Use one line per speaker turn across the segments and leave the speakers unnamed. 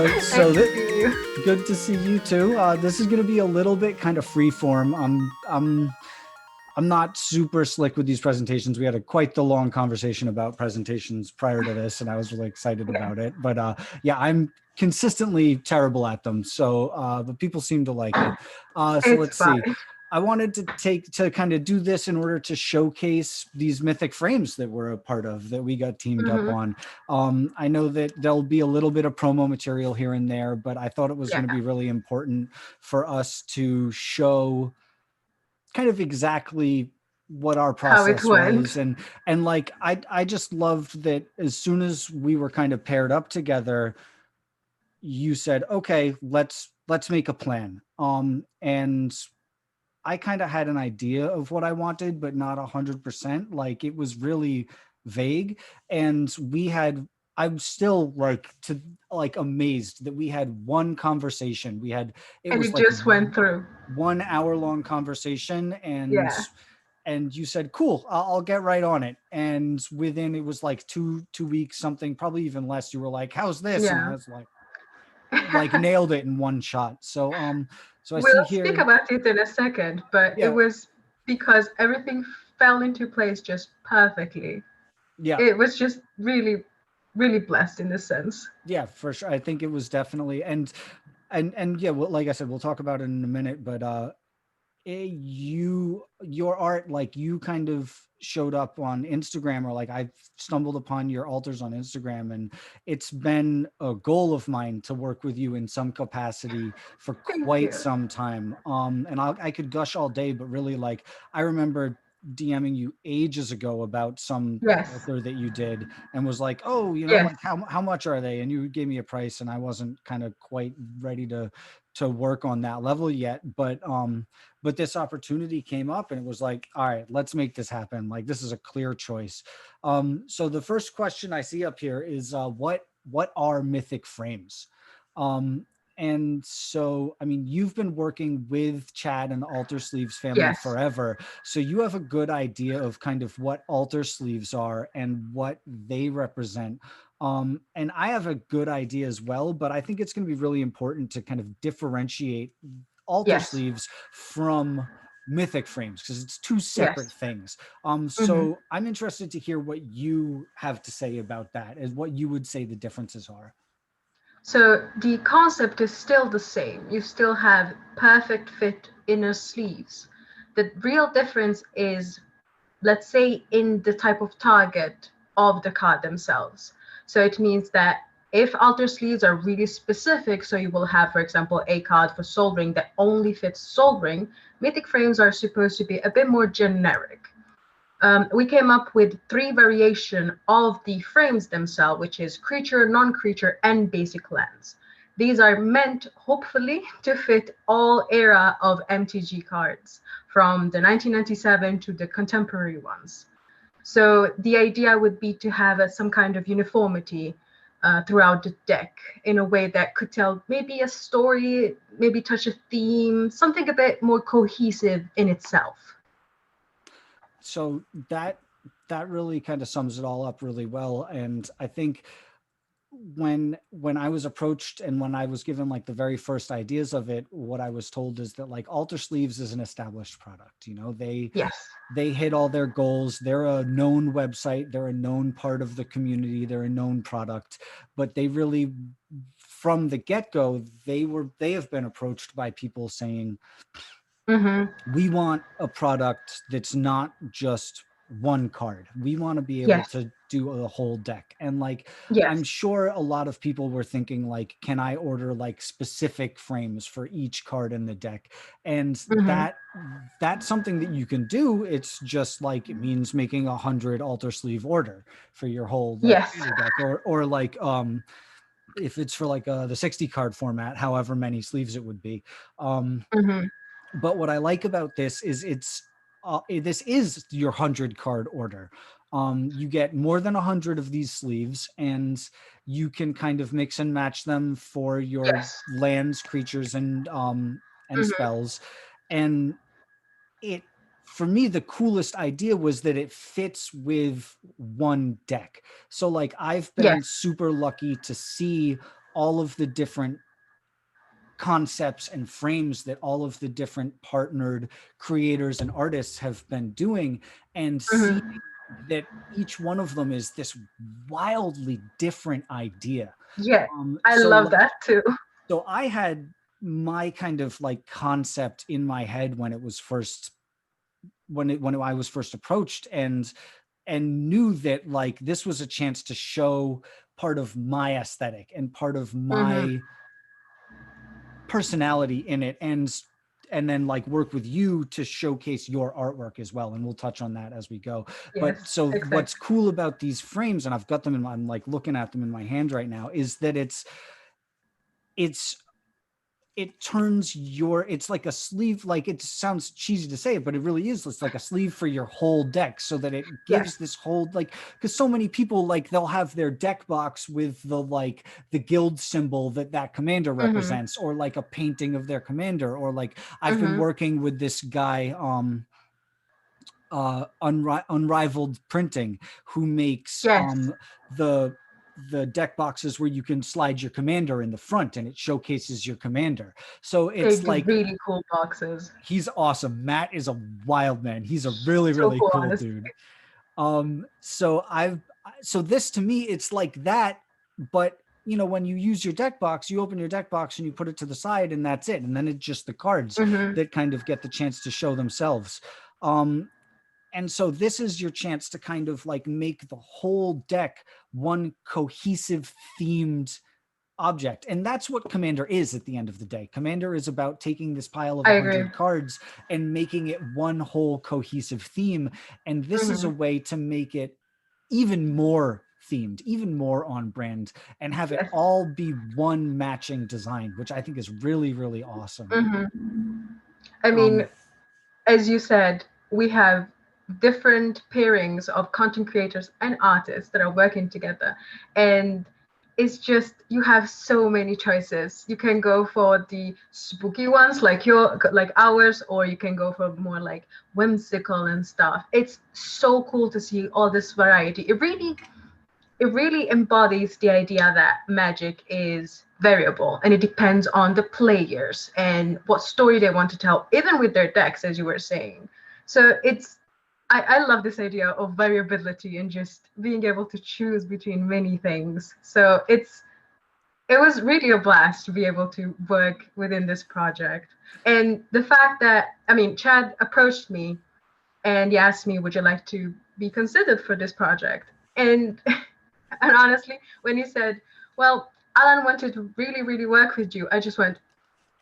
So
Nice to see you.
good to see you too. This is going to be a little bit kind of free form. I'm not super slick with these presentations. We had quite the long conversation about presentations prior to this, and I was really excited
Yeah,
about it. But yeah, I'm consistently terrible at them. So, but people seem to like it. So
it's
let's see.
fine.
I wanted to kind of do this in order to showcase these mythic frames that we're a part of, that we got teamed up
Hmm.
on. I know that there'll be a little bit of promo material here and there, but I thought it was
Yeah,
going to be really important for us to show kind of exactly what our
how it
process was.
went.
And like I just loved that as soon as we were kind of paired up together, you said, okay, let's make a plan. And I kind of had an idea of what I wanted, but not 100%. Like it was really vague. And I'm still like amazed that we had one conversation. It
And
was
it
like
just went through.
1 hour long conversation,
Yeah,
and you said, cool, I'll get right on it. And within, it was like two weeks, something, probably even less, you were like, how's this? And I
yeah.
was like nailed it in one shot. So, so I see
We'll speak
here.
about it in a second, but it
Yeah.
was because everything fell into place just perfectly.
Yeah.
It was just really, really blessed in this sense.
Yeah, for sure. I think it was definitely, and yeah, well, like I said, we'll talk about it in a minute, but your art, like you kind of showed up on Instagram, or like I've stumbled upon your altars on Instagram, and it's been a goal of mine to work with you in some capacity for
Thank
quite
you.
some time. And I could gush all day, but really, like, I remember DMing you ages ago about some
Yes,
altar that you did, and was like, oh,
yes.
like how much are they? And you gave me a price, and I wasn't kind of quite ready to work on that level yet, but this opportunity came up, and it was like, all right, let's make this happen. Like, this is a clear choice. So the first question I see up here is, what are mythic frames? um, and so, I mean, you've been working with Chad and the Alter Sleeves family
Yes.
forever, so you have a good idea of kind of what altar sleeves are and what they represent. And I have a good idea as well, but I think it's going to be really important to kind of differentiate altar
Yes.
sleeves from mythic frames, because it's two separate
Yes.
things.
Hmm.
So I'm interested to hear what you have to say about that, and what you would say the differences are.
So the concept is still the same. You still have perfect fit inner sleeves. The real difference is, let's say, in the type of target of the card themselves. So it means that if alter sleeves are really specific, so you will have, for example, a card for soul ring that only fits soul ring, mythic frames are supposed to be a bit more generic. We came up with three variation of the frames themselves, which is creature, non-creature, and basic lands. These are meant, hopefully, to fit all era of MTG cards, from the 1997 to the contemporary ones. So the idea would be to have some kind of uniformity throughout the deck, in a way that could tell maybe a story, maybe touch a theme, something a bit more cohesive in itself.
So that really kind of sums it all up really well. And I think when I was approached, and when I was given like the very first ideas of it, what I was told is that like Alter Sleeves is an established product.
Yes.
They hit all their goals. They're a known website. They're a known part of the community. They're a known product. But they really, from the get-go, they have been approached by people saying,
Mm-hmm.
we want a product that's not just one card. We want to be able
Yes.
to do a whole deck. And like,
Yes.
I'm sure a lot of people were thinking like, can I order like specific frames for each card in the deck? And
Mm-hmm.
that's something that you can do. It's just like, it means making 100 altar sleeve order for your whole, like,
Yes.
your deck, or like, if it's for like the 60 card format, however many sleeves it would be.
Mm-hmm.
But what I like about this is this is your 100 card order. You get more than 100 of these sleeves, and you can kind of mix and match them for your
Yes.
lands, creatures, and
Mm-hmm.
spells. And it for me, the coolest idea was that it fits with one deck. So like, I've been
Yes.
super lucky to see all of the different concepts and frames that all of the different partnered creators and artists have been doing, and seeing
Hmm.
that each one of them is this wildly different idea.
Yeah, I
So
love
like,
that too.
so I had my kind of like concept in my head when it was first when I was first approached, and knew that like this was a chance to show part of my aesthetic and part of
Hmm.
my personality in it, and then like work with you to showcase your artwork as well, and we'll touch on that as we go. But
Yes,
so what's
exactly.
cool about these frames, and I've got them in I'm like looking at them in my hand right now, is that it's it turns your it's like a sleeve, like it sounds cheesy to say it, but it really is. It's like a sleeve for your whole deck, so that it
Yes.
gives this whole like, because so many people like they'll have their deck box with the like the guild symbol that that commander
Hmm.
represents, or like a painting of their commander, or like I've been
Hmm.
working with this guy unrivaled printing, who makes
Yes,
the the deck boxes where you can slide your commander in the front and it showcases your commander. So
they
it's
do
like,
really cool boxes.
he's awesome. Matt is a wild man. He's a really,
So
really
cool,
cool
honestly.
dude. So so this to me, it's like that, but you know, when you use your deck box, you open your deck box and you put it to the side and that's it. And then it's just the cards
Hmm.
that kind of get the chance to show themselves. Um, and so this is your chance to kind of like make the whole deck one cohesive themed object. And that's what Commander is at the end of the day. Commander is about taking this pile of
I agree.
100 cards and making it one whole cohesive theme. And this is a
Hmm.
way to make it even more themed, even more on brand, and have it
Yes.
all be one matching design, which I think is really, really awesome.
Hmm. I mean,
Um,
as you said, we have different pairings of content creators and artists that are working together. And it's just you have so many choices. You can go for the spooky ones like ours, or you can go for more like whimsical and stuff. It's so cool to see all this variety. It really embodies the idea that magic is variable and it depends on the players and what story they want to tell, even with their decks, as you were saying. So I love this idea of variability and just being able to choose between many things. So it was really a blast to be able to work within this project. And the fact that, I mean, Chad approached me and he asked me, would you like to be considered for this project? And and honestly, when he said, "Well, Alan wanted to really, really work with you," I just went,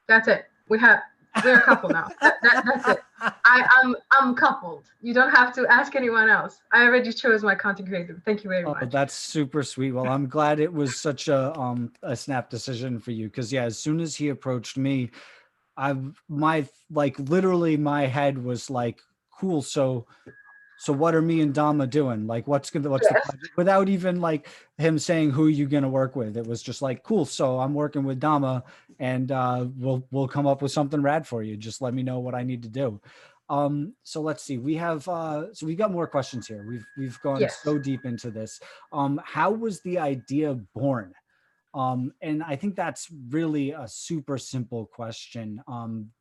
"That's it. We're a couple now. That's it. I'm coupled. You don't have to ask anyone else. I already chose my content creator. Thank you very
Oh,
much."
that's super sweet. Well, I'm glad it was such a snap decision for you, because yeah, as soon as he approached me, I my like literally my head was like, cool. So what are me and Dama doing? Like, what's the
Yes.
project? Without even like him saying who you gonna work with. It was just like, cool. So I'm working with Dama, and we'll come up with something rad for you. Just let me know what I need to do. So let's see. So we got more questions here. We've gone
Yes.
so deep into this. How was the idea born? And I think that's really a super simple question,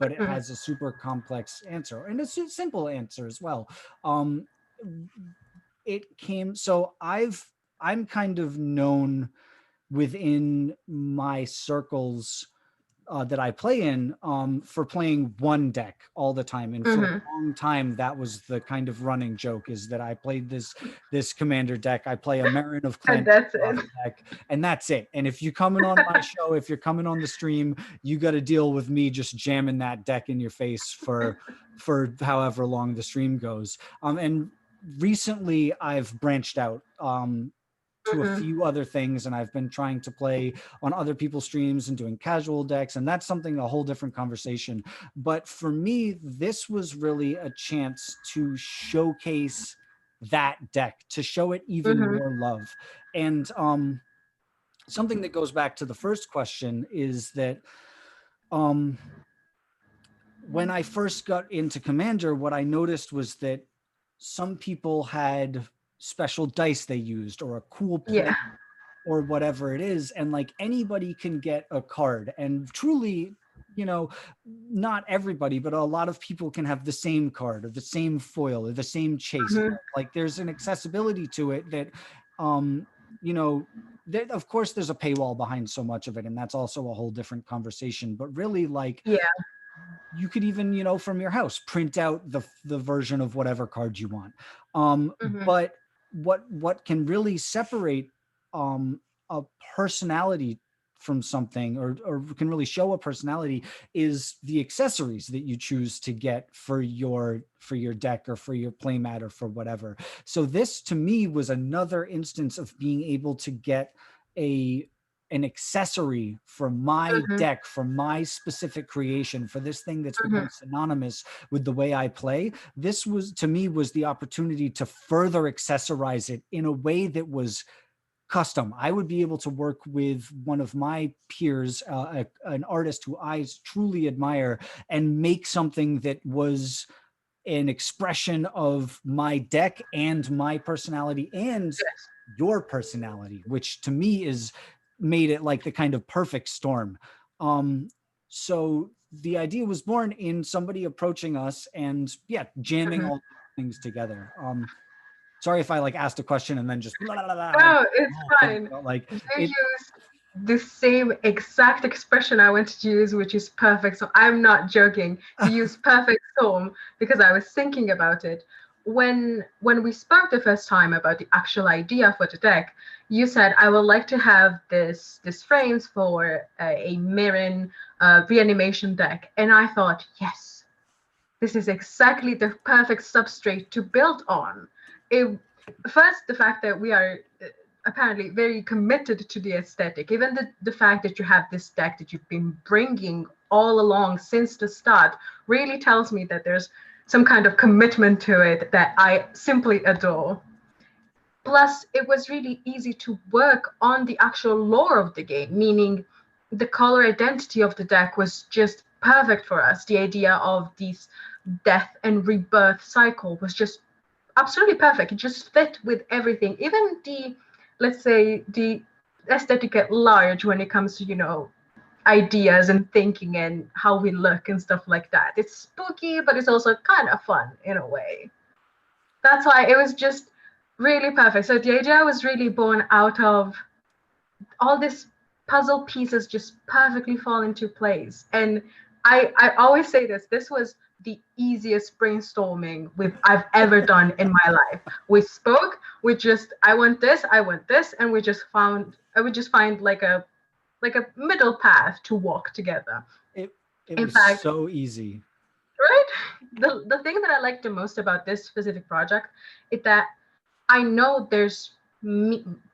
but it
Mhm.
has a super complex answer and a simple answer as well. Um, it came, so I'm kind of known within my circles that I play in, for playing one deck all the time. And for a
Mhm.
long time, that was the kind of running joke, is that I played this commander deck. I play a Meren of
And
Clan
that's it.
deck, and that's it. And if you're coming on my show, if you're coming on the stream, you got to deal with me just jamming that deck in your face for however long the stream goes. And recently, I've branched out. To a
Mhm.
few other things, and I've been trying to play on other people's streams and doing casual decks, and that's something, a whole different conversation. But for me, this was really a chance to showcase that deck, to show it even
Mhm.
more love. And something that goes back to the first question is that um when I first got into Commander, what I noticed was that some people had special dice they used, or a cool play
Yeah.
or whatever it is. And like anybody can get a card, and truly, you know, not everybody, but a lot of people can have the same card or the same foil or the same chase
Mhm.
card. Like there's an accessibility to it that, um, you know, of course there's a paywall behind so much of it, and that's also a whole different conversation. But really, like,
Yeah.
you could even, you know, from your house print out the version of whatever card you want. um
Mhm.
but what can really separate a personality from something, or can really show a personality, is the accessories that you choose to get for your deck or for your playmat or for whatever. So this to me was another instance of being able to get a an accessory for my
Mhm.
deck, for my specific creation, for this thing that's
Mhm.
become synonymous with the way I play. This was, to me, was the opportunity to further accessorize it in a way that was custom. I would be able to work with one of my peers, an artist who I truly admire, and make something that was an expression of my deck and my personality and
Yes.
your personality, which to me is made it like the kind of perfect storm. Um, so the idea was born in somebody approaching us and, yeah, jamming
Mhm.
all these things together. Sorry if I like asked a question and then just blah, blah, blah, I
No, it's
the whole thing,
fine.
but like
You
it.
used the same exact expression I wanted to use, which is perfect. So I'm not joking. You used perfect storm because I was thinking about it. When we spoke the first time about the actual idea for the deck, you said I would like to have this frames for a Meren reanimation deck, and I thought, yes, this is exactly the perfect substrate to build on. It, first, the fact that we are apparently very committed to the aesthetic, even the fact that you have this deck that you've been bringing all along since the start, really tells me that there's some kind of commitment to it that I simply adore. Plus, it was really easy to work on the actual lore of the game, meaning the color identity of the deck was just perfect for us. The idea of this death and rebirth cycle was just absolutely perfect. It just fit with everything, even the, let's say, the aesthetic at large when it comes to, ideas and thinking and how we look and stuff like that. It's spooky, but it's also kind of fun in a way. That's why it was just really perfect. So the idea was really born out of all these puzzle pieces just perfectly fall into place. And I always say this was the easiest brainstorming I've ever done in my life. We spoke, I want this, and I would just find like a middle path to walk together.
it it
In
was
fact,
so easy.
right? The thing that I like the most about this specific project is that I know there's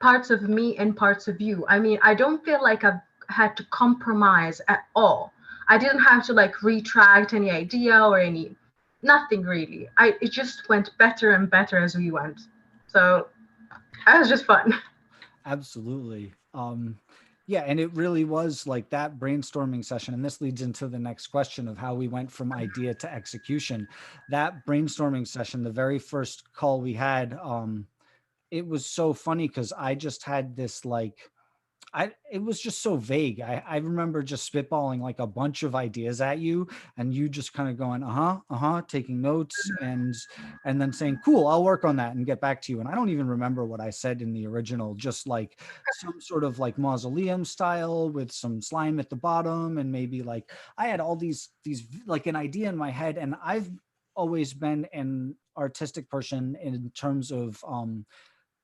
parts of me and parts of you. I mean, I don't feel like I've had to compromise at all. I didn't have to like retract any idea or any nothing really. It just went better and better as we went. So that was just fun.
Absolutely. Yeah, and it really was like that brainstorming session. And this leads into the next question of how we went from idea to execution. That brainstorming session, the very first call we had, it was so funny because I just had this like, it was just so vague. I remember just spitballing like a bunch of ideas at you, and you just kind of going, taking notes, and then saying, cool, I'll work on that and get back to you. And I don't even remember what I said in the original, just like some sort of like mausoleum style with some slime at the bottom. And maybe like I had all these like an idea in my head. And I've always been an artistic person in terms of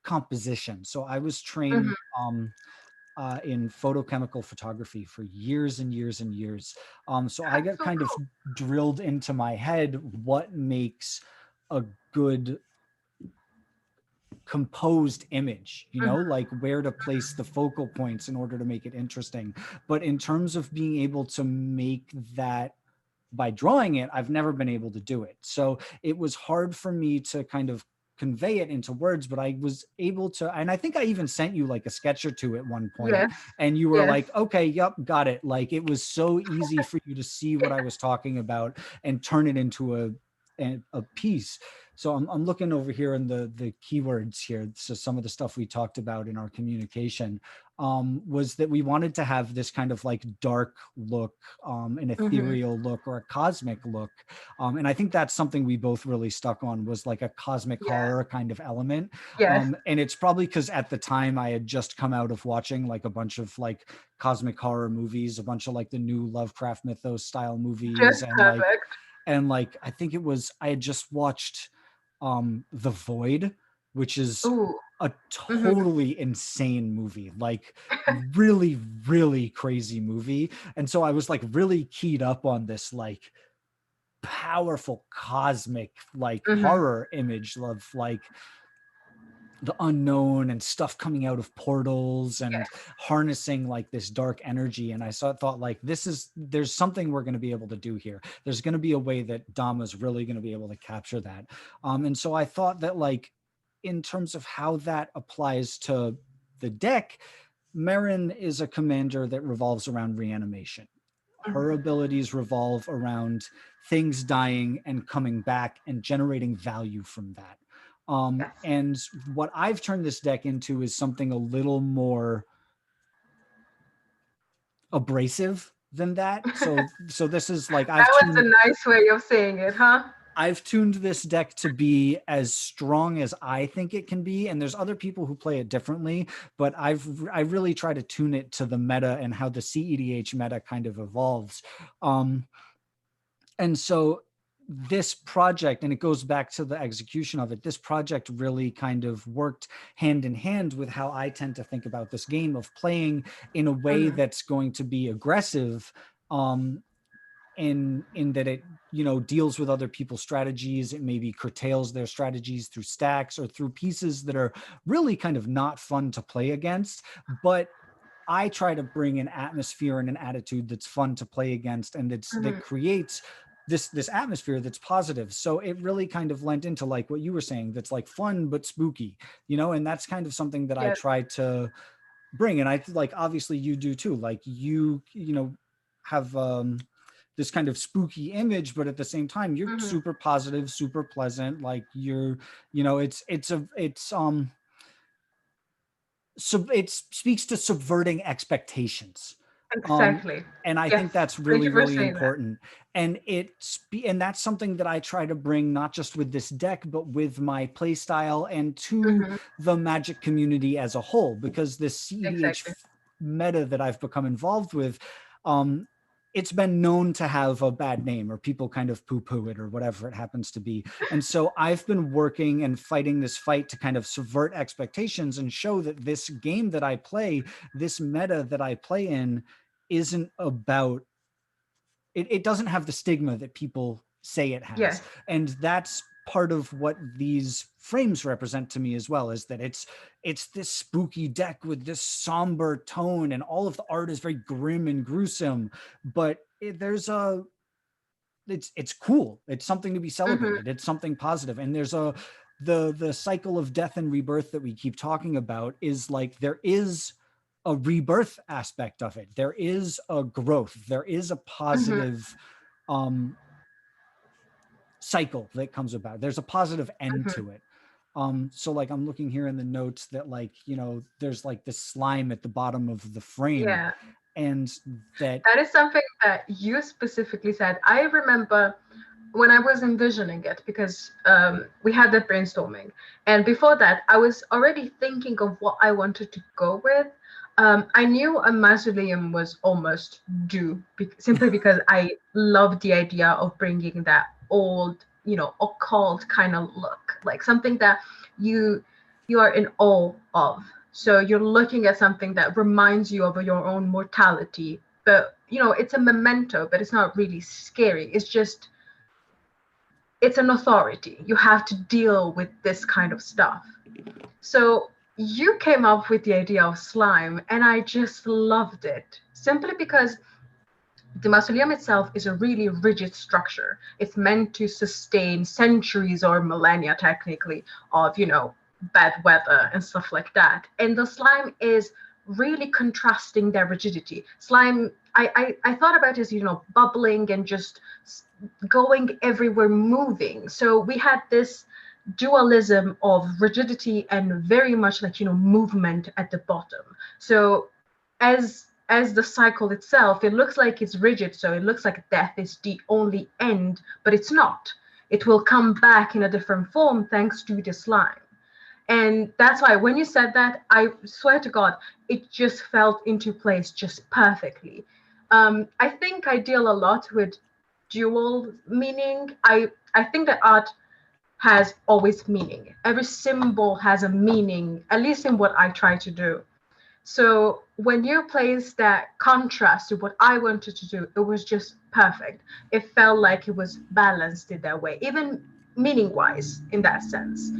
composition. So I was trained
Mhm.
in photochemical photography for years and years and years. So I
That's
got
so
kind of
cool.
drilled into my head what makes a good composed image,
Mhm.
like where to place the focal points in order to make it interesting. But in terms of being able to make that by drawing it, I've never been able to do it. So it was hard for me to kind of convey it into words, but I was able to, and I think I even sent you like a sketch or two at one point,
Yes.
and you were
Yes.
like, okay, yep, got it. Like it was so easy for you to see what I was talking about and turn it into a piece. So I'm looking over here in the keywords here. So some of the stuff we talked about in our communication was that we wanted to have this kind of like dark look, an
Mm-hmm.
ethereal look, or a cosmic look. And I think that's something we both really stuck on, was like a cosmic
Yeah.
horror kind of element.
Yes.
And it's probably because at the time I had just come out of watching like a bunch of like cosmic horror movies, a bunch of like the new Lovecraft mythos style movies,
Just perfect.
and like I think it was I had just watched The Void, which is
Ooh.
a
Mm-hmm.
totally insane movie, like really, really crazy movie. And so I was like really keyed up on this like powerful cosmic like
Mm-hmm.
horror image of like the unknown and stuff coming out of portals and
Yes.
harnessing like this dark energy. And thought like there's something we're going to be able to do here. There's going to be a way that Dama's really going to be able to capture that. And so I thought that like in terms of how that applies to the deck, Meren is a commander that revolves around reanimation. Her
Mm-hmm.
abilities revolve around things dying and coming back and generating value from that.
Yes.
And what I've turned this deck into is something a little more abrasive than that. So this is like
That was a nice way of saying it, huh?
I've tuned this deck to be as strong as I think it can be, and there's other people who play it differently, but I really try to tune it to the meta and how the CEDH meta kind of evolves. And so this project, and it goes back to the execution of it, this project really kind of worked hand in hand with how I tend to think about this game, of playing in a way
Mm-hmm.
that's going to be aggressive, in that it deals with other people's strategies. It maybe curtails their strategies through stacks or through pieces that are really kind of not fun to play against, but I try to bring an atmosphere and an attitude that's fun to play against, and that
Mm-hmm.
creates this atmosphere that's positive. So it really kind of lent into like what you were saying, that's like fun but spooky, and that's kind of something that I
Yes.
try to bring. And I like, obviously you do too, like have this kind of spooky image, but at the same time you're
Mm-hmm.
super positive, super pleasant, like it's so it speaks to subverting expectations. um
Exactly.
and I
Yes.
think that's
Thank
really,
you for
really
saying that.
important. And that's something that I try to bring, not just with this deck but with my play style and to
Mm-hmm.
the Magic community as a whole, because this CEDH
Exactly.
meta that I've become involved with, um it's been known to have a bad name, or people kind of poo-poo it, or whatever it happens to be. And so I've been working and fighting this fight to kind of subvert expectations and show that this game that I play, this meta that I play in, isn't about it doesn't have the stigma that people say it has.
Yes.
And that's part of what these frames represent to me as well, is that it's this spooky deck with this somber tone, and all of the art is very grim and gruesome, but there's a it's cool. It's something to be
Mm-hmm.
celebrated. It's something positive. And there's the cycle of death and rebirth that we keep talking about, is like there is a rebirth aspect of it. There is a growth. There is a
Mm-hmm.
positive um cycle that comes about. There's a positive end
Mm-hmm.
to it. So like I'm looking here in the notes that like, there's like this slime at the bottom of the frame,
Yeah.
and that
That is something that you specifically said. I remember when I was envisioning it, because we had that brainstorming, and before that, I was already thinking of what I wanted to go with. I knew a mausoleum was almost due, simply because I love the idea of bringing that old, occult kind of look, like something that you you are in awe of. So you're looking at something that reminds you of your own mortality, but it's a memento, but it's not really scary. It's an authority. You have to deal with this kind of stuff. So you came up with the idea of slime, and I just loved it, simply because the mausoleum itself is a really rigid structure. It's meant to sustain centuries or millennia, technically, of bad weather and stuff like that. And the slime is really contrasting their rigidity. Slime, I thought about it as, bubbling and just going everywhere, moving. So we had this dualism of rigidity and very much like, movement at the bottom. So as the cycle itself, it looks like it's rigid, so it looks like death is the only end, but it's not. It will come back in a different form thanks to the slime. And that's why when you said that, I swear to God, it just felt into place just perfectly. I think I deal a lot with dual meaning. I think that art has always meaning. Every symbol has a meaning, at least in what I try to do. So when you place that contrast to what I wanted to do, it was just perfect. It felt like it was balanced in that way, even meaning wise in that sense.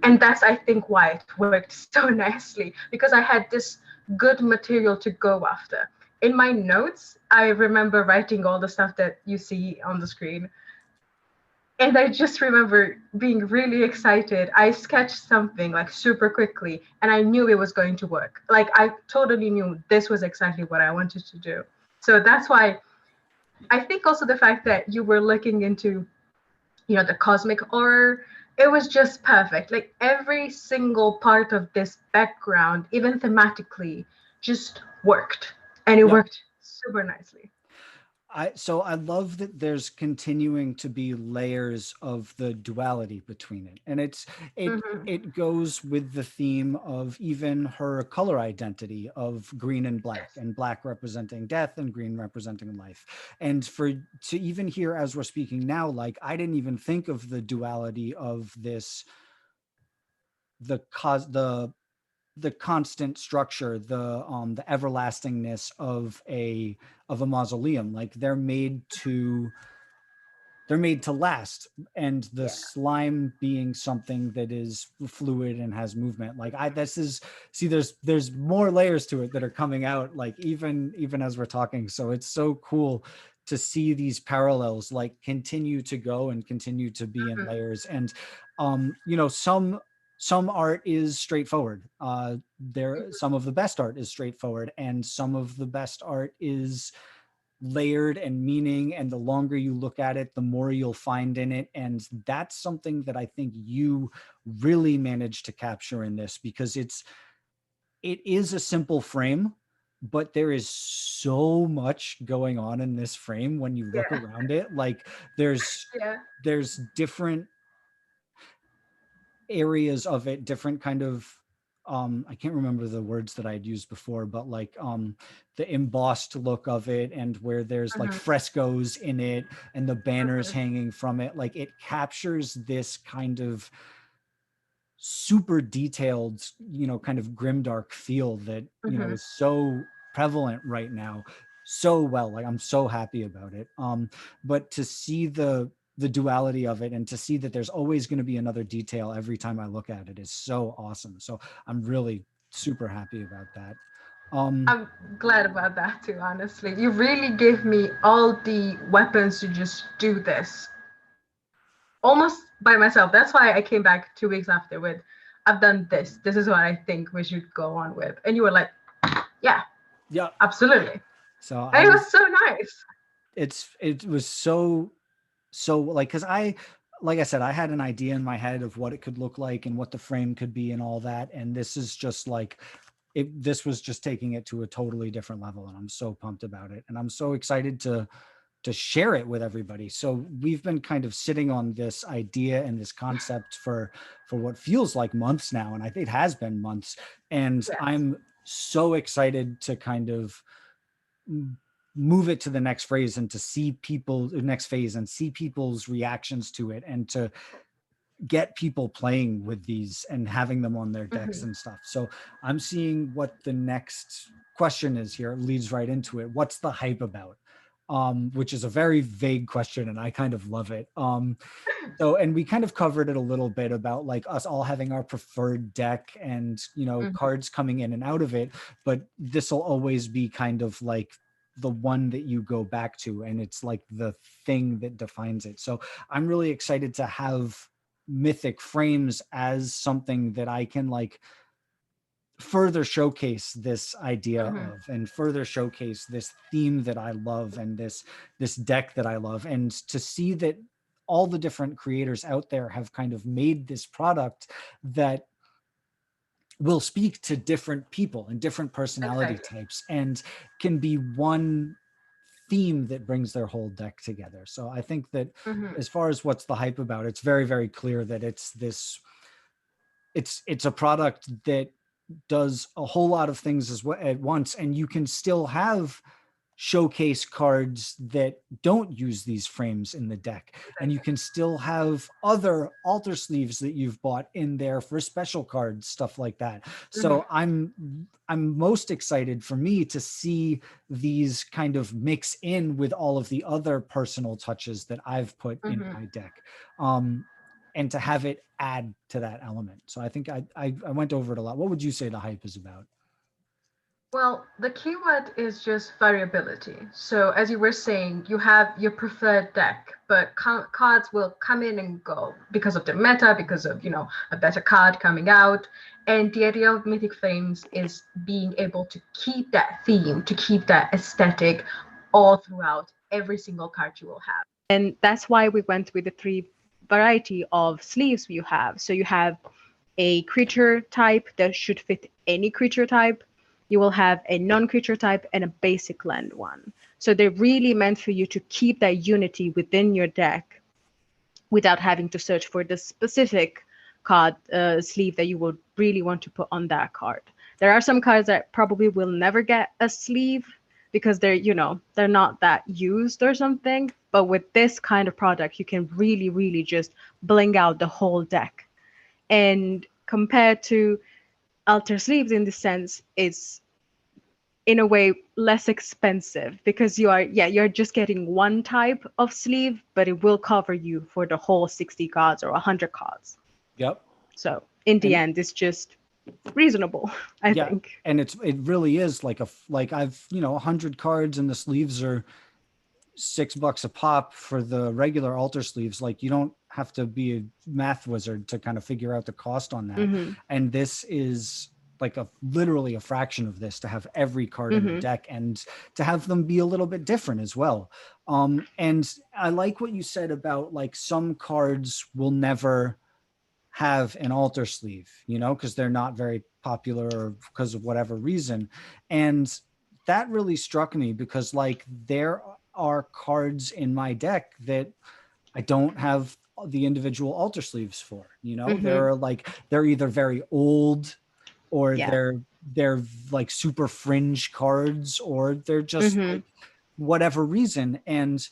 And that's, I think, why it worked so nicely, because I had this good material to go after. In my notes, I remember writing all the stuff that you see on the screen. And I just remember being really excited. I sketched something like super quickly and I knew it was going to work. Like I totally knew this was exactly what I wanted to do. So that's why I think also the fact that you were looking into, the cosmic horror, it was just perfect. Like every single part of this background, even thematically, just worked. And it
Yep.
worked super nicely.
I love that there's continuing to be layers of the duality between it. And
Mm-hmm.
it goes with the theme of even her color identity of green
Yes.
and black representing death and green representing life. And for to even hear as we're speaking now, like I didn't even think of the duality of this, the cause the constant structure, the everlastingness of a mausoleum. Like they're made to last, and the
Yeah.
slime being something that is fluid and has movement. Like I this is see there's more layers to it that are coming out, like even as we're talking. So it's so cool to see these parallels like continue to go and continue to be in
Mm-hmm.
layers. And some art is straightforward. There some of the best art is straightforward, and some of the best art is layered and meaning, and the longer you look at it the more you'll find in it. And that's something that I think you really managed to capture in this, because it is a simple frame, but there is so much going on in this frame when you look
Yeah.
around it. Like
Yeah.
there's different areas of it, different kind of I can't remember the words that I'd used before, but like the embossed look of it, and where there's like
Mm-hmm.
frescoes in it and the banners
Mm-hmm.
hanging from it. Like it captures this kind of super detailed, kind of grimdark feel that,
Mm-hmm.
is so prevalent right now so well. Like I'm so happy about it. But to see the duality of it, and to see that there's always going to be another detail every time I look at it, is so awesome. So I'm really super happy about that. Um,
I'm glad about that too, honestly. You really gave me all the weapons to just do this almost by myself. That's why I came back 2 weeks after with, I've done this. This is what I think we should go on with. And you were like, yeah,
yeah.
absolutely.
So I
And it was
was,
so nice.
it was so like, because like I said, I had an idea in my head of what it could look like and what the frame could be and all that. And this is just like, this was just taking it to a totally different level. And I'm so pumped about it. And I'm so excited to share it with everybody. So we've been kind of sitting on this idea and this concept for what feels like months now. And I think it has been months. And
Yes.
I'm so excited to kind of move it to the next phase, and to see people next phase and see people's reactions to it, and to get people playing with these and having them on their decks
Mm-hmm.
and stuff. So I'm seeing what the next question is here. It leads right into it. What's the hype about? Which is a very vague question, and I kind of love it. So, and we kind of covered it a little bit about like us all having our preferred deck, and
Mm-hmm.
cards coming in and out of it. But this will always be kind of like the one that you go back to, and it's like the thing that defines it. So I'm really excited to have Mythic Frames as something that I can like further showcase this idea
Mm-hmm.
of, and further showcase this theme that I love, and this deck that I love, and to see that all the different creators out there have kind of made this product that will speak to different people and different personality
Exactly.
types, and can be one theme that brings their whole deck together. So I think that
Mm-hmm.
as far as what's the hype about, it's very, very clear that it's a product that does a whole lot of things at once, and you can still have showcase cards that don't use these frames in the deck, and you
Exactly.
can still have other alter sleeves that you've bought in there for special cards, stuff like that.
Mm-hmm.
So I'm most excited for me to see these kind of mix in with all of the other personal touches that I've put in
Mm-hmm.
my deck, and to have it add to that element. So I think I went over it a lot. What would you say the hype is about?
Well, the keyword is just variability. So, as you were saying, you have your preferred deck, but cards will come in and go because of the meta, because of, a better card coming out. And the idea of Mythic Frames is being able to keep that theme, to keep that aesthetic all throughout every single card you will have. And that's why we went with the three variety of sleeves you have. So you have a creature type that should fit any creature type. You will have a non-creature type and a basic land one. So they're really meant for you to keep that unity within your deck without having to search for the specific card sleeve that you would really want to put on that card. There are some cards that probably will never get a sleeve because they're not that used or something. But with this kind of product, you can really, really just bling out the whole deck. And compared to alter sleeves in this sense, it's in a way less expensive because you're just getting one type of sleeve, but it will cover you for the whole 60 cards or 100 cards.
Yep.
So in the
And
end, it's just reasonable, I
yeah,
think.
and it really is like I've 100 cards, and the sleeves are $6 a pop for the regular altar sleeves. Like, you don't have to be a math wizard to kind of figure out the cost on that.
Mm-hmm.
And this is like literally a fraction of this to have every card in the
Mm-hmm.
deck, and to have them be a little bit different as well. And I like what you said about, like, some cards will never have an altar sleeve, because they're not very popular or because of whatever reason. And that really struck me because, like, there are cards in my deck that I don't have the individual altar sleeves for.
Mm-hmm.
They're either very old, or
Yeah.
they're like super fringe cards, or they're just
Mm-hmm.
like whatever reason. And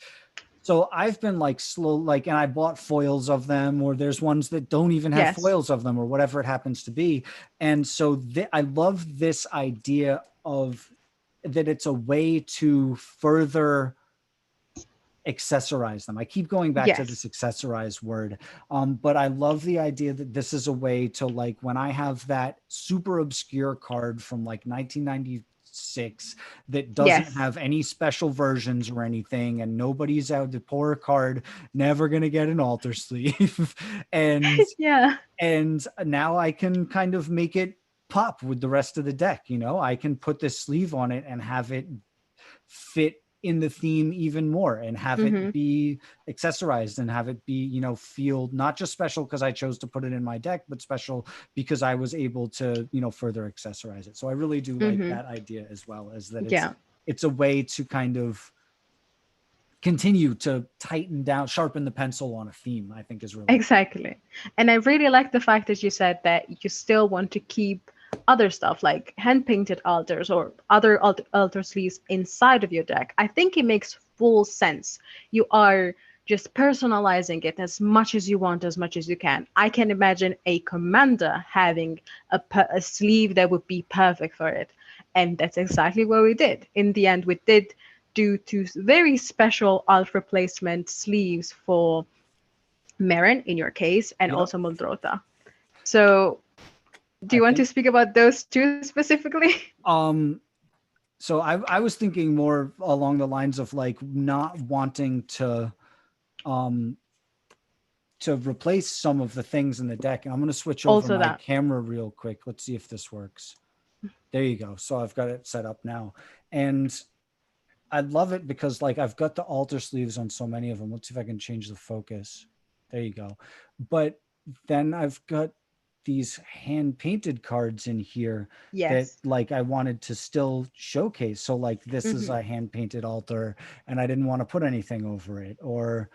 so I've been like slow, like, and I bought foils of them, or there's ones that don't even have
Yes.
foils of them, or whatever it happens to be. And so I love this idea of that it's a way to further accessorize them. I keep going back to this
Yes.
accessorize word, but I love the idea that this is a way to, like, when I have that super obscure card from like 1996 that doesn't
Yes.
have any special versions or anything, and nobody's out, the poor card never going to get an altar sleeve, and
Yeah.
and now I can kind of make it pop with the rest of the deck. I can put this sleeve on it and have it fit in the theme even more, and have
Mm-hmm.
it be accessorized, and have it be, feel not just special because I chose to put it in my deck, but special because I was able to, further accessorize it. So I really do like
Mm-hmm.
that idea, as well as that
Yeah.
it's a way to kind of continue to tighten down, sharpen the pencil on a theme. I think is really cool.
Exactly. And I really like the fact that you said that you still want to keep other stuff like hand painted altars or other altar sleeves inside of your deck. I think it makes full sense. You are just personalizing it as much as you want, as much as you can. I can imagine a commander having a sleeve that would be perfect for it. And that's exactly what we did. In the end, we did do two very special alt replacement sleeves for Meren in your case, and
Yep.
also Muldrota. So, do
I
you want to
think
speak about those two specifically?
um so I was thinking more along the lines of, like, not wanting um to replace some of the things in the deck. And I'm going to switch over
Also,
my
that.
camera real quick. Let's see if this works. There you go. So I've got it set up now. And I love it because like I've got the altar sleeves on so many of them. Let's see if I can change the focus. There you go. But then I've got these hand painted cards in here that
Yes.
like I wanted to still showcase. So like this is
Hmm.
a hand painted altar and I didn't want to put anything over it. Or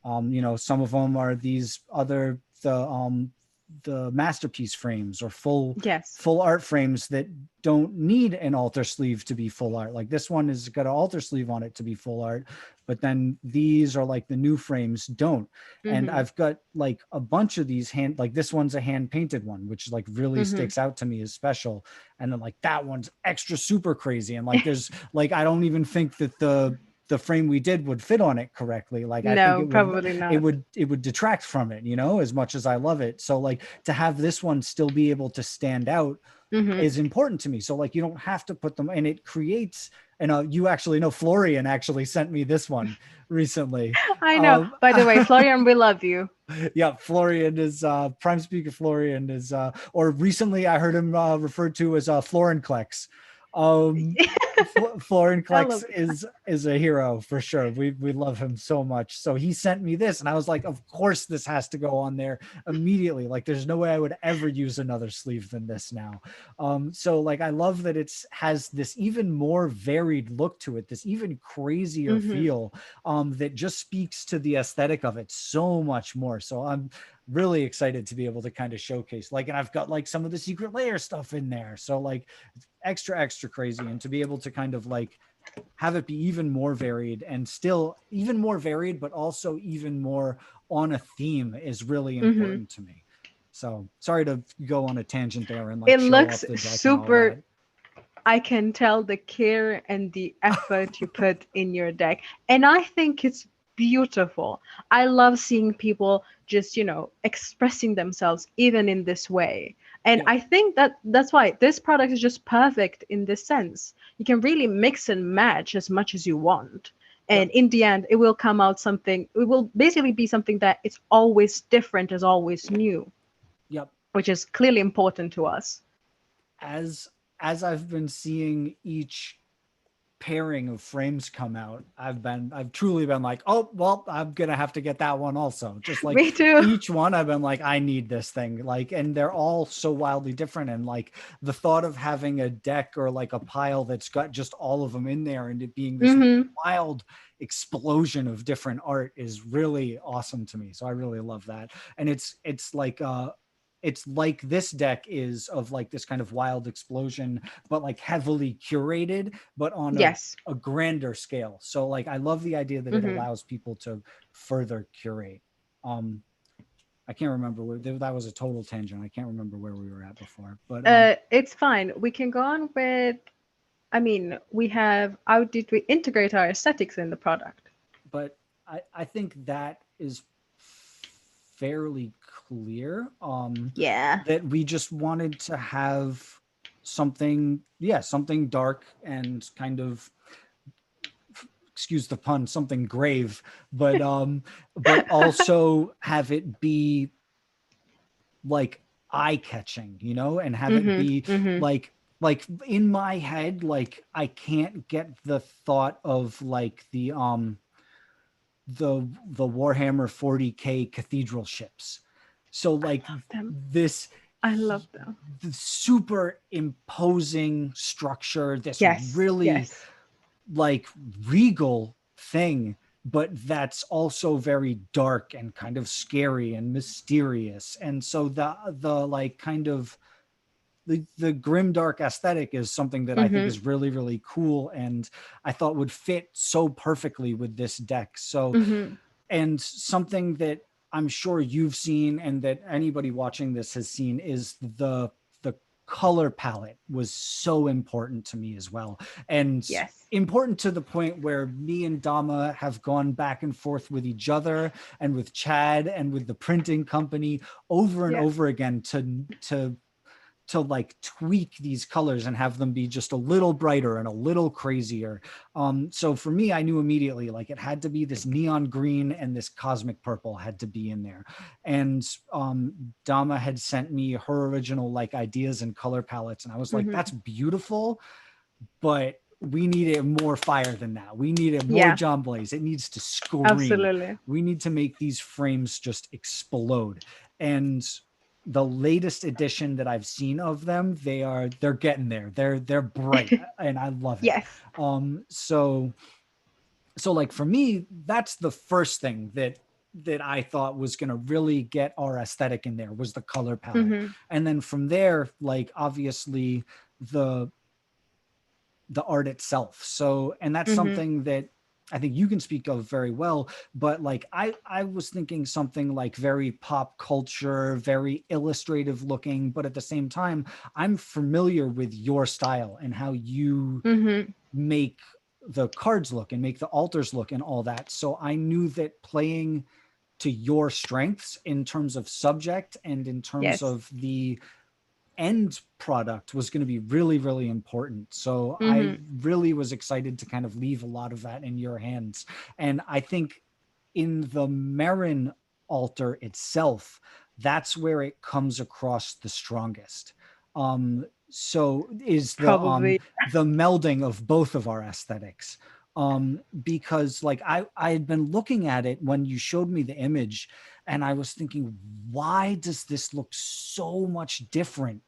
you know, some of them are these other the masterpiece frames or
Yes.
full art frames that don't need an altar sleeve to be full art. Like this one has got an altar sleeve on it to be full art, but then these are like the new frames don't. And
Hmm.
I've got like a bunch of these hand, like this one's a hand painted one, which like really
Hmm.
sticks out to me as special. And then like that one's extra super crazy. And like there's like I don't even think that the frame we did would fit on it correctly. Like I think
No, probably not.
it would detract from it, you know, as much as I love it. So like to have this one still be able to stand out
Hmm.
is important to me. So like you don't have to put them, and it creates. And you actually know Florian actually sent me this one recently.
I know. By the way, Florian, we love you.
Yeah, Florian is prime speaker. Florian is or recently I heard him referred to as Florinclex. um
I love
Florinclex
it.
is a hero for sure. We love him so much. So he sent me this and I was like, of course this has to go on there immediately. Like there's no way I would ever use another sleeve than this now. So like I love that it's has this even more varied look to it, this even crazier
Hmm.
feel that just speaks to the aesthetic of it so much more. So I'm really excited to be able to kind of showcase like, and I've got like some of the secret layer stuff in there. So like extra crazy, and to be able to kind of like have it be even more varied and still even more varied, but also even more on a theme is really
Hmm.
important to me. So sorry to go on a tangent there and like
It
show
looks
off the deck and all
super.
that.
I can tell the care and the effort you put in your deck. And I think it's beautiful. I love seeing people just, expressing themselves even in this way. And
Yeah.
I think that that's why this product is just perfect in this sense. You can really mix and match as much as you want. And
Yep.
in the end, it will come out something, it will basically be something that it's always different, is always new,
Yep.
which is clearly important to us.
as as I've been seeing each pairing of frames come out, I've truly been like, oh well, I'm gonna have to get that one also. Just like
Me too.
each one, I've been like, I need this thing. Like, and they're all so wildly different. And like the thought of having a deck or like a pile that's got just all of them in there and it being this
Hmm.
wild explosion of different art is really awesome to me. So I really love that. And it's like this deck is of like this kind of wild explosion, but like heavily curated, but on
Yes.
a grander scale. So like I love the idea that it
Hmm.
allows people to further curate. Um I can't remember where that was a total tangent. I can't remember where we were at before. But
It's fine. We can go on with, I mean, we have, how did we integrate our aesthetics in the product?
but I think that is fairly clear.
Yeah.
That we just wanted to have something, yeah, something dark and kind of, excuse the pun, something grave, but also have it be like eye catching, you know, and have it
Mm-hmm.
be
Mm-hmm.
like in my head, like I can't get the thought of like the Warhammer 40K cathedral ships. So
I
like
love them.
this
I love them.
the super imposing structure, this
Yes.
really
Yes.
like regal thing, but that's also very dark and kind of scary and mysterious. And so the like kind of the grim dark aesthetic is something that I think
Mm-hmm.
is really cool and I thought would fit so perfectly with this deck. So,
Mm-hmm.
and something that I'm sure you've seen and that anybody watching this has seen is the color palette was so important to me as well. And
Yes.
important to the point where me and Dama have gone back and forth with each other and with Chad and with the printing company over and
Yes.
over again to to like tweak these colors and have them be just a little brighter and a little crazier. So for me, I knew immediately, like, it had to be this neon green and this cosmic purple had to be in there. And Dama had sent me her original like ideas and color palettes, and I was like, that's beautiful, but we need it more fire than that. We need it more John Blaze. It needs to scream.
Absolutely.
We need to make these frames just explode. And the latest edition that I've seen of them, they're getting there. They're bright and I love it.
Yes.
So like for me, that's the first thing that I thought was going to really get our aesthetic in there, was the color palette. And then from there, like obviously the art itself. So, and that's something that I think you can speak of very well, but like I was thinking something like very pop culture, very illustrative looking, but at the same time, I'm familiar with your style and how you make the cards look and make the altars look and all that. So I knew that playing to your strengths in terms of subject and in terms of the end product was going to be really, really important. So I really was excited to kind of leave a lot of that in your hands. And I think in the Meren altar itself, that's where it comes across the strongest. So is the melding of both of our aesthetics. Because like I had been looking at it when you showed me the image, and I was thinking, why does this look so much different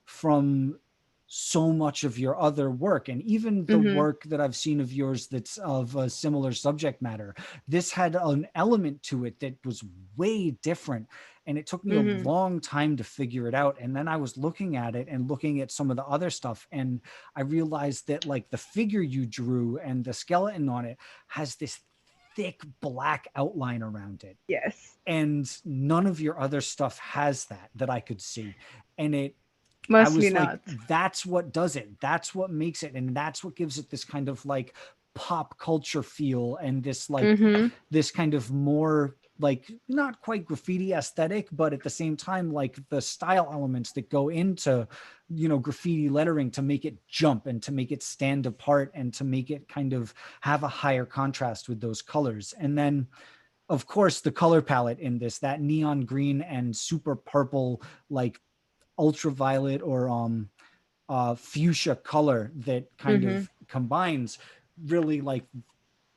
from so much of your other work? And even the work that I've seen of yours that's of a similar subject matter, this had an element to it that was way different. And it took me a long time to figure it out. And then I was looking at it and looking at some of the other stuff, and I realized that like the figure you drew and the skeleton on it has this thick black outline around it.
Yes.
And none of your other stuff has that I could see. And
Mostly
I was
not.
like, that's what does it. That's what makes it. And that's what gives it this kind of like pop culture feel, and this like this kind of more like not quite graffiti aesthetic, but at the same time, like the style elements that go into, you know, graffiti lettering to make it jump and to make it stand apart and to make it kind of have a higher contrast with those colors. And then of course the color palette in this, that neon green and super purple, like ultraviolet or fuchsia color that kind of combines, really, like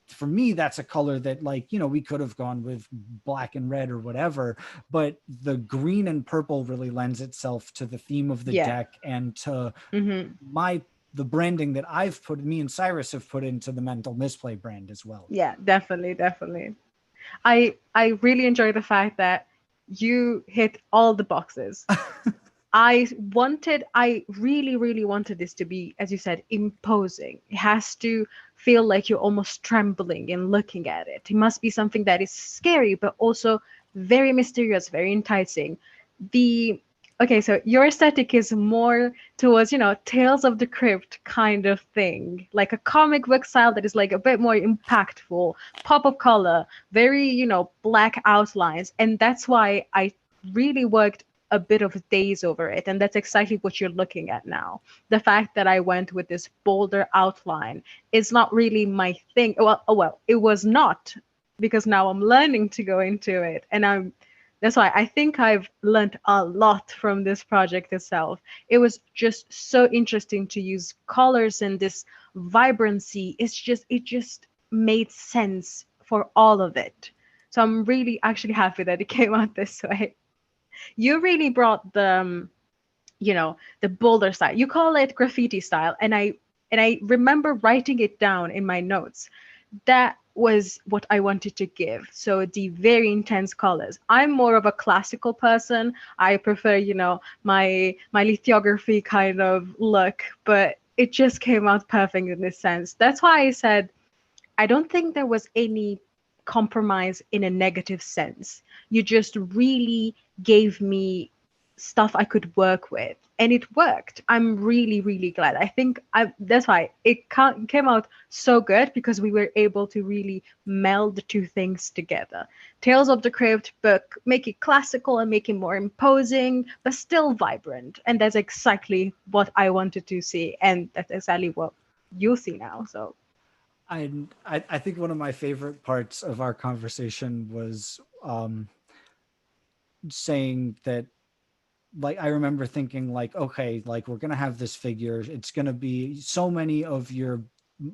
for me, that's a color that, like, you know, we could have gone with black and red or whatever, but the green and purple really lends itself to the theme of the deck and to the branding that me and Cyrus have put into the Mental Misplay brand as well.
Yeah, definitely. I really enjoy the fact that you hit all the boxes. I really wanted this to be, as you said, imposing. It has to feel like you're almost trembling in looking at it. It must be something that is scary, but also very mysterious, very enticing. Okay, so your aesthetic is more towards, you know, Tales of the Crypt kind of thing, like a comic book style that is like a bit more impactful, pop of color, very, you know, black outlines. And that's why I really worked a bit of days over it, and that's exactly what you're looking at now. The fact that I went with this bolder outline is not really my thing. Well, it was not, because now I'm learning to go into it, and that's why I think I've learned a lot from this project itself. It was just so interesting to use colors and this vibrancy. It just made sense for all of it. So I'm really actually happy that it came out this way. You really brought the the bolder style. You call it graffiti style, and I remember writing it down in my notes. That was what I wanted to give. So the very intense colors. I'm more of a classical person. I prefer, my lithography kind of look, but it just came out perfect in this sense. That's why I said I don't think there was any compromise in a negative sense. You just really gave me stuff I could work with, and it worked. I'm really, really glad. I think that's why it came out so good, because we were able to really meld the two things together. Tales of the Crypt book, make it classical and make it more imposing, but still vibrant. And that's exactly what I wanted to see, and that's exactly what you see now. So
I think one of my favorite parts of our conversation was saying that, like, I remember thinking like, okay, like we're gonna have this figure, it's gonna be so many of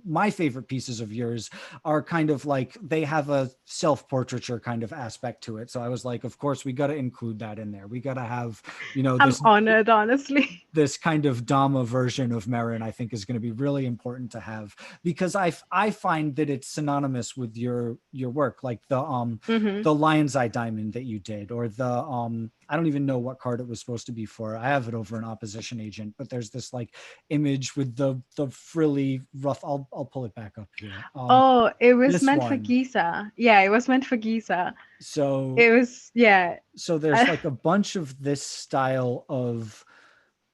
my favorite pieces of yours are kind of like, they have a self-portraiture kind of aspect to it. So I was like, of course we got to include that in there. We got to have,
I'm
this
honored, honestly.
this kind of Dama version of Meren, I think is going to be really important to have, because I find that it's synonymous with your work, like
Hmm.
the lion's eye diamond that you did, or the I don't even know what card it was supposed to be for. I have it over an opposition agent, but there's this like image with the frilly rough. I'll pull it back up here.
Oh, it was
This
meant for
one.
Giza. Yeah, it was meant for Giza.
So
It was, yeah.
there's like a bunch of this style of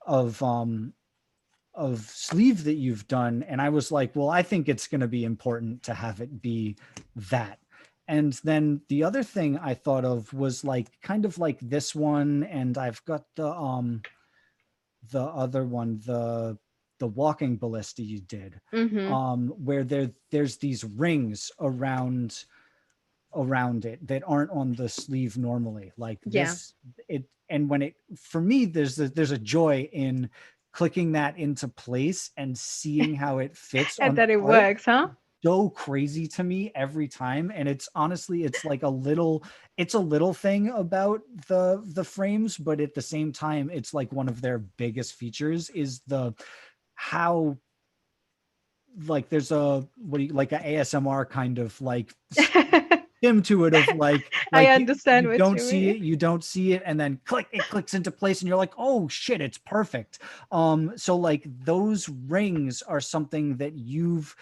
um of sleeve that you've done, and I was like, well, I think it's going to be important to have it be that. And then the other thing I thought of was like kind of like this one, and I've got the other one, the walking ballista you did,
Hmm.
where there's these rings around it that aren't on the sleeve normally, like
Yeah.
this. It And when it, for me, there's a joy in clicking that into place and seeing how it fits
And
on the
that it
art.
works, huh?
So crazy to me every time. And it's honestly, it's like it's a little thing about the frames, but at the same time it's like one of their biggest features is the how, like, there's a, what do you, like a ASMR kind of like him to it of like
I
you
understand what
don't
you
see
mean.
it, and then it clicks into place and you're like, oh shit, it's perfect. So like those rings are something that you've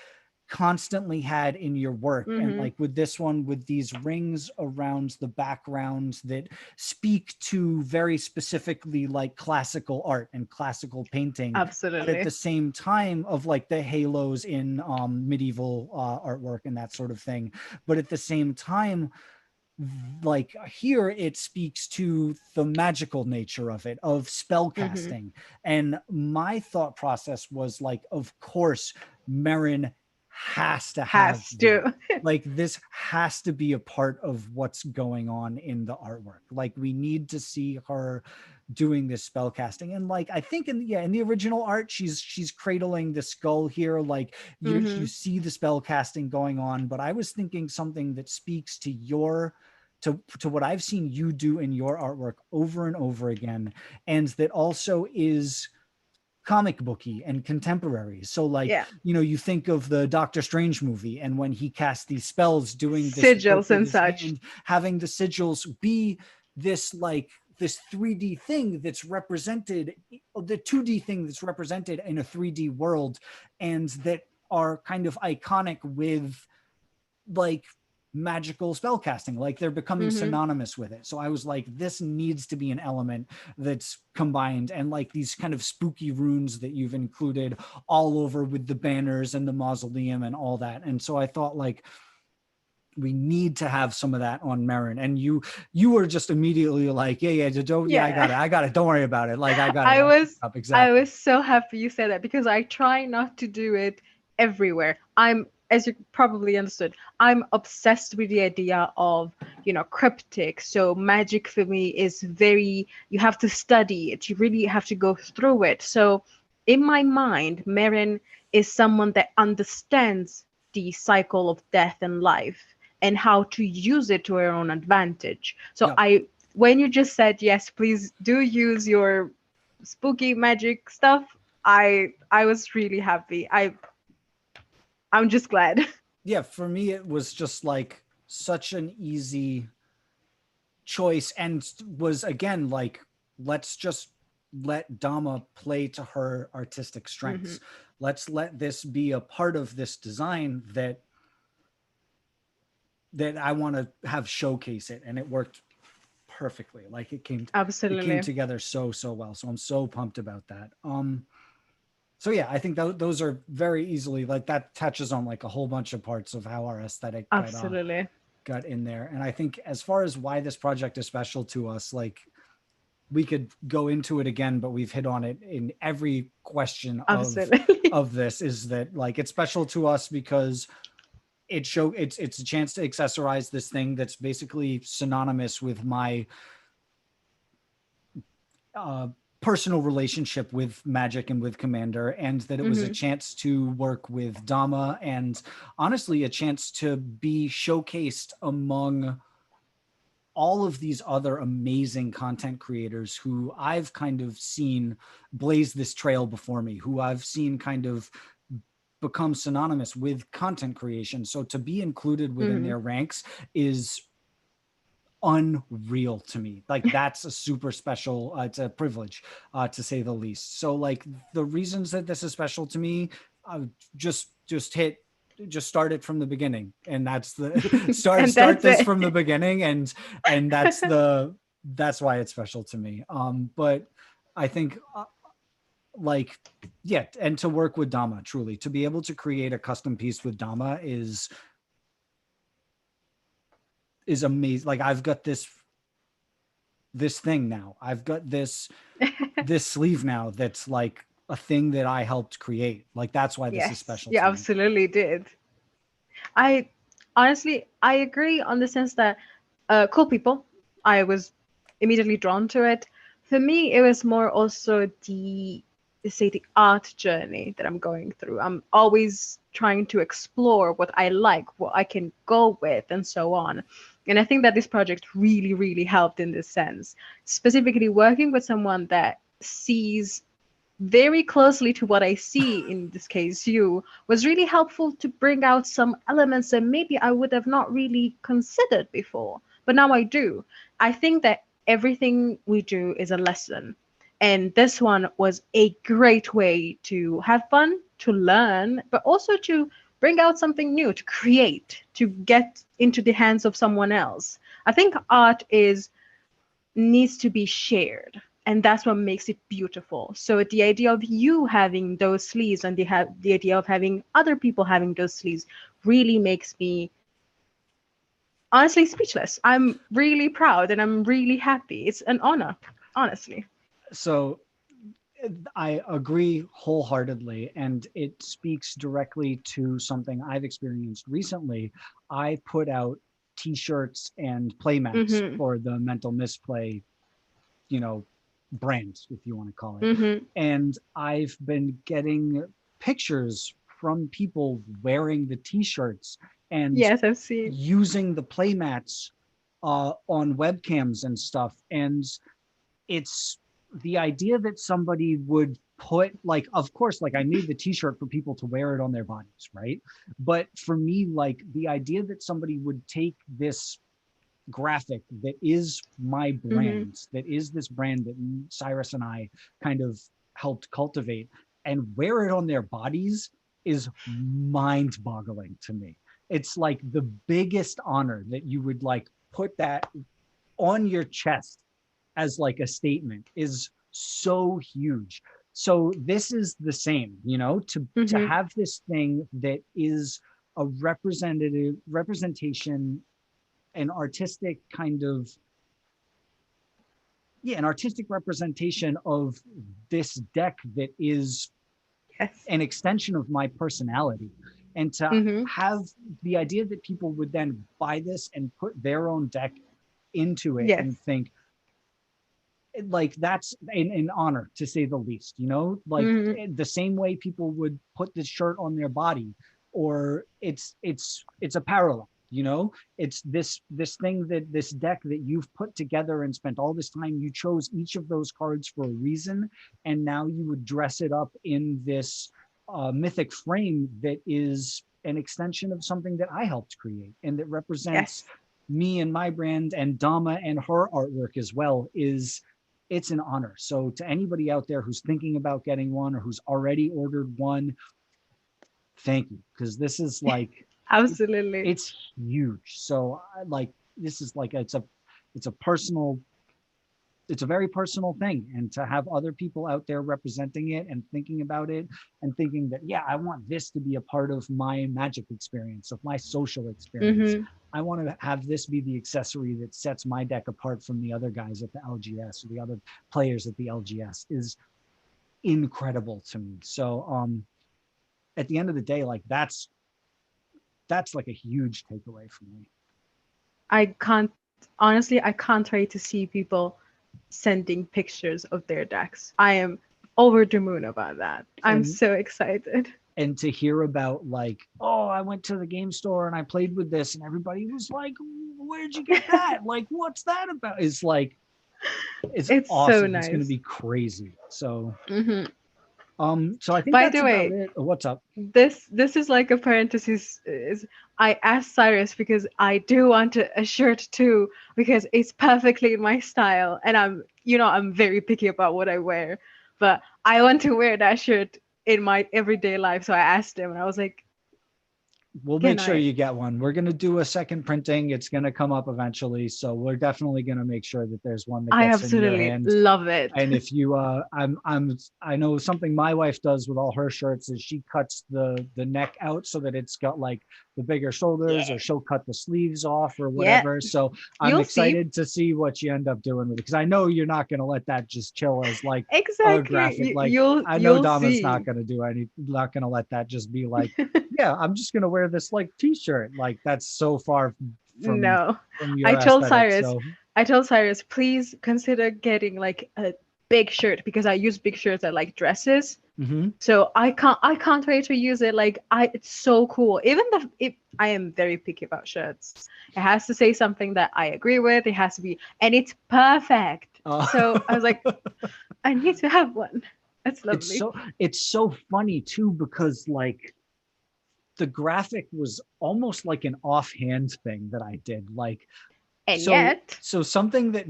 constantly had in your work, and
Hmm.
like with this one, with these rings around the background that speak to very specifically like classical art and classical painting, but at the
Absolutely.
same time of like the halos in medieval artwork and that sort of thing, but at the same time, like here it speaks to the magical nature of it, of spell
Hmm.
casting. And my thought process was like, of course Meren has to have
Has
this,
to.
like this has to be a part of what's going on in the artwork. Like we need to see her doing this spell casting. And like I think in the original art, she's cradling the skull here, like you
Hmm.
see the spell casting going on. But I was thinking something that speaks to your, to what I've seen you do in your artwork over and over again, and that also is comic booky and contemporary. So like,
Yeah.
you think of the Doctor Strange movie, and when he cast these spells, doing this work
Sigils
with
and
his
such.
hand, having the sigils be this like this 3D thing that's represented, the 2D thing that's represented in a 3D world, and that are kind of iconic with like magical spell casting, like they're becoming
Hmm.
synonymous with it. So I was like, this needs to be an element that's combined, and like these kind of spooky runes that you've included all over with the banners and the mausoleum and all that. And so I thought like we need to have some of that on Meren. And you were just immediately like, yeah, don't, yeah,
Yeah.
I got it, don't worry about it, like I got it,
I
I'll pick
was
it up.
I
Exactly.
was so happy you said that, because I try not to do it everywhere. I'm, as you probably understood, I'm obsessed with the idea of, cryptic. So magic for me is very, you have to study it. You really have to go through it. So in my mind, Meren is someone that understands the cycle of death and life and how to use it to her own advantage. So
Yeah.
when you just said yes, please do use your spooky magic stuff, I was really happy. I'm just glad.
Yeah, for me it was just like such an easy choice, and was again like, let's just let Dama play to her artistic
Hmm.
strengths. Let's let this be a part of this design that I want to have showcase it, and it worked perfectly. Like it came
Absolutely.
together so well. So I'm so pumped about that. So yeah, I think those are very easily, like, that touches on like a whole bunch of parts of how our aesthetic
Absolutely.
got in there. And I think as far as why this project is special to us, like, we could go into it again, but we've hit on it in every question
Absolutely.
of this, is that, like, it's special to us because it's a chance to accessorize this thing that's basically synonymous with my uh, personal relationship with Magic and with Commander, and that it was a
Hmm.
chance to work with Dama, and honestly, a chance to be showcased among all of these other amazing content creators who I've kind of seen blaze this trail before me, who I've seen kind of become synonymous with content creation. So to be included within
Hmm.
their ranks is unreal to me. Like, that's a super special, it's a privilege, to say the least. So like, the reasons that this is special to me, uh, just start it from the beginning, and that's the
And
start
that's
this
it.
from the beginning, and that's why it's special to me. But I think, like, yeah, and to work with Dama, truly to be able to create a custom piece with Dama is amazing. Like, I've got this thing now. I've got this sleeve now that's like a thing that I helped create. Like, that's why this is
Yes,
special
you
to me.
absolutely did. I honestly, I agree on the sense that cool people, I was immediately drawn to it. For me, it was more also the art journey that I'm going through. I'm always trying to explore what I like, what I can go with, and so on. And I think that this project really, really helped in this sense. Specifically, working with someone that sees very closely to what I see, in this case, you, was really helpful to bring out some elements that maybe I would have not really considered before. But now I do. I think that everything we do is a lesson. And this one was a great way to have fun, to learn, but also to bring out something new, to create, to get into the hands of someone else. I think art is needs to be shared, and that's what makes it beautiful. So the idea of you having those sleeves and the idea of having other people having those sleeves really makes me honestly speechless. I'm really proud and I'm really happy. It's an honor, honestly.
So I agree wholeheartedly, and it speaks directly to something I've experienced recently. I put out t-shirts and playmats
Mhm.
for the mental misplay, you know, brand, if you want to call it.
Mhm.
And I've been getting pictures from people wearing the t-shirts and
Yes, I've seen.
using the playmats on webcams and stuff. And it's the idea that somebody would put, like, of course, like, I made the t-shirt for people to wear it on their bodies, right? But for me, like, the idea that somebody would take this graphic that is my
Mhm.
brand, that is this brand that Cyrus and I kind of helped cultivate, and wear it on their bodies is mind boggling to me. It's like the biggest honor that you would, like, put that on your chest as like a statement is so huge. So this is the same, to
Mhm.
have this thing that is a representation, an artistic kind of, yeah, an artistic representation of this deck that is
Yes.
an extension of my personality. And to
Mhm.
have the idea that people would then buy this and put their own deck into it
Yes.
and think, like, that's an honor, to say the least, like,
Mhm.
the same way people would put this shirt on their body, or it's a parallel, it's this thing, that this deck that you've put together and spent all this time, you chose each of those cards for a reason, and now you would dress it up in this mythic frame that is an extension of something that I helped create, and that represents
Yes.
me and my brand, and Dama and her artwork as well. It's an honor. So to anybody out there who's thinking about getting one, or who's already ordered one, thank you, because this is like,
Absolutely.
it's huge. So like, this is like, it's a very personal thing, and to have other people out there representing it and thinking about it and thinking that, yeah, I want this to be a part of my Magic experience, of my social experience. I want to have this be the accessory that sets my deck apart from the other guys at the LGS or the other players at the LGS is incredible to me. So at the end of the day, like that's like a huge takeaway for me.
I can't honestly, I can't wait to see people sending pictures of their decks. I am over the moon about that. I'm so excited.
And to hear about like, oh, I went to the game store and I played with this, and everybody was like, where'd you get that? Like, what's that about? It's like, it's awesome.
So nice.
It's going to be crazy. So, so I think
By
that's
the way,
about it. What's up?
This is like a parenthesis. Is I asked Cyrus because I do want a shirt too, because it's perfectly in my style, and I'm very picky about what I wear, but I want to wear that shirt in my everyday life. So I asked him, and I was like,
we'll make sure you get one. We're going to do a second printing. It's going to come up eventually. So we're definitely going to make sure that there's one that gets in your hand.
I absolutely love it.
And if you, I know something my wife does with all her shirts is she cuts the neck out so that it's got like the bigger shoulders, or she'll cut the sleeves off or whatever. So I'm excited to see what you end up doing with it, because I know you're not going to let that just chill as like a graphic. Like I know Dama's not going to do not going to let that just be like, yeah, I'm just going to wear this like t-shirt. Like that's so far from your
I told
aesthetic,
I told Cyrus, please consider getting like a big shirt, because I use big shirts at like dresses. So I can't wait to use it. Like it's so cool. Even I am very picky about shirts. It has to say something that I agree with. It has to be, and it's perfect. So I was like, I need to have one. That's lovely.
It's so funny too, because like the graphic was almost like an offhand thing that I did. Like, so something that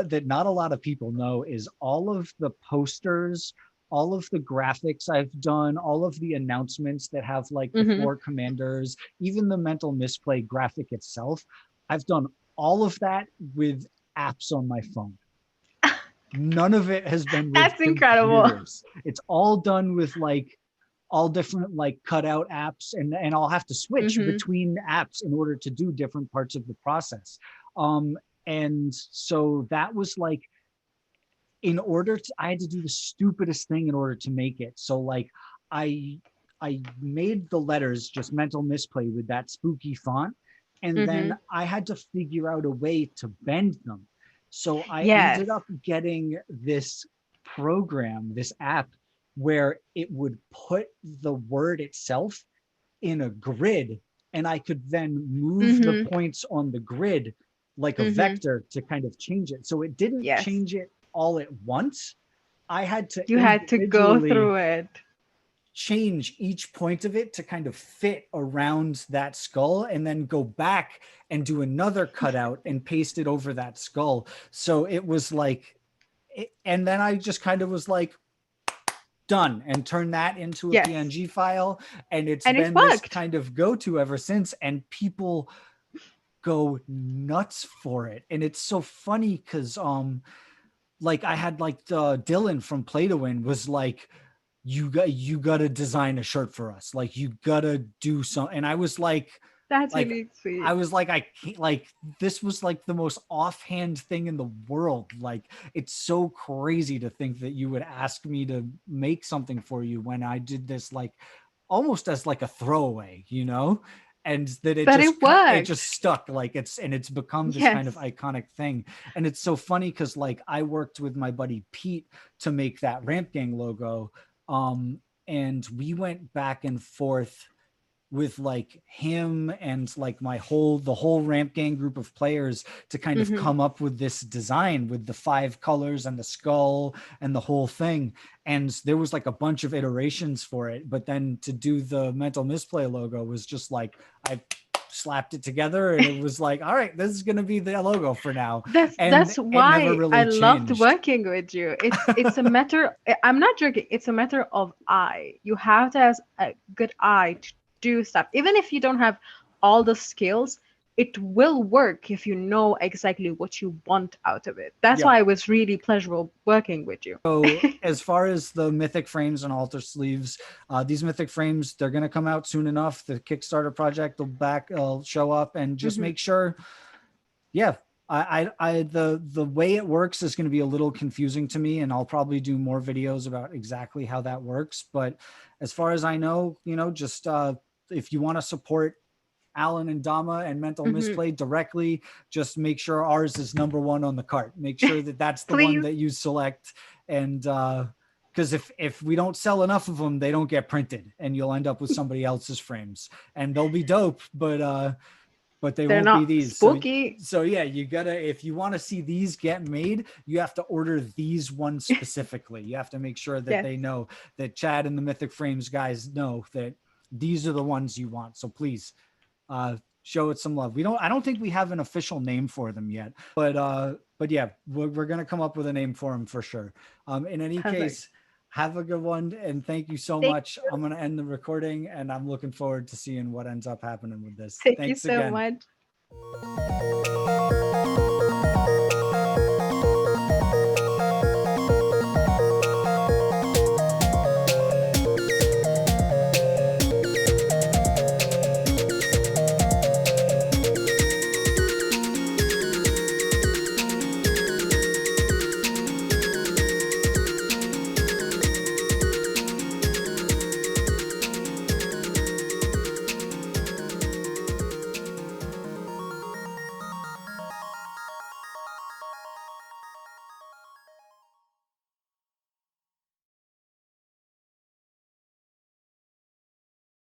that not a lot of people know is all of the posters, all of the graphics I've done, all of the announcements that have like the 4 commanders, even the mental misplay graphic itself. I've done all of that with apps on my phone. None of it has been with
That's incredible.
computers. It's all done with like all different like cutout apps, and I'll have to switch between apps in order to do different parts of the process. And so that was like, I had to do the stupidest thing in order to make it. So like I made the letters just mental misplay with that spooky font, and then I had to figure out a way to bend them. So I ended up getting this program, this app, where it would put the word itself in a grid, and I could then move the points on the grid like a vector to kind of change it. So it didn't change it all at once. I had to
go through it,
change each point of it to kind of fit around that skull, and then go back and do another cutout and paste it over that skull. So it was like, and then I just kind of was like, done, and turn that into a PNG file, and it's been this kind of go-to ever since, and people go nuts for it. And it's so funny because like I had like Dylan from Play to Win was like, you got to design a shirt for us, like you gotta do something. And I was like,
that's
like,
really sweet.
I was like, I can't, like, this was like the most offhand thing in the world. Like, it's so crazy to think that you would ask me to make something for you when I did this, like, almost as like a throwaway, you know? And that it just stuck, like it's become this kind of iconic thing. And it's so funny because like I worked with my buddy Pete to make that Ramp Gang logo. And we went back and forth with like him and like the whole Ramp Gang group of players to kind of come up with this design with the 5 colors and the skull and the whole thing. And there was like a bunch of iterations for it, but then to do the mental misplay logo was just like, I slapped it together and it was like, all right, this is going to be the logo for now.
That's why really I loved working with you. It's a matter, I'm not joking, it's a matter of eye. You have to have a good eye to do stuff. Even if you don't have all the skills, it will work if you know exactly what you want out of it. That's
Yeah.
why it was really pleasurable working with you.
So as far as the Mythic Frames and altar sleeves, these Mythic Frames, they're going to come out soon enough. The Kickstarter project will show up, and just make sure. Yeah, the way it works is going to be a little confusing to me, and I'll probably do more videos about exactly how that works. But as far as I know, just if you want to support Alan and Dama and Mental Misplay directly, just make sure ours is #1 on the cart. Make sure that that's the one
Please.
that you select. And because if we don't sell enough of them, they don't get printed, and you'll end up with somebody else's frames, and they'll be dope, but they
They're
won't be
not
these.
spooky.
So yeah, you gotta, if you want to see these get made, you have to order these ones specifically. You have to make sure that
Yes.
they know, that Chad and the Mythic Frames guys know that these are the ones you want. So please show it some love. I don't think we have an official name for them yet, but yeah, we're gonna come up with a name for them for sure. In any
Perfect.
case, have a good one, and thank you so
Thank
much. I'm gonna end the recording, and I'm looking forward to seeing what ends up happening with this.
Thank you
Thanks
so
again.
much.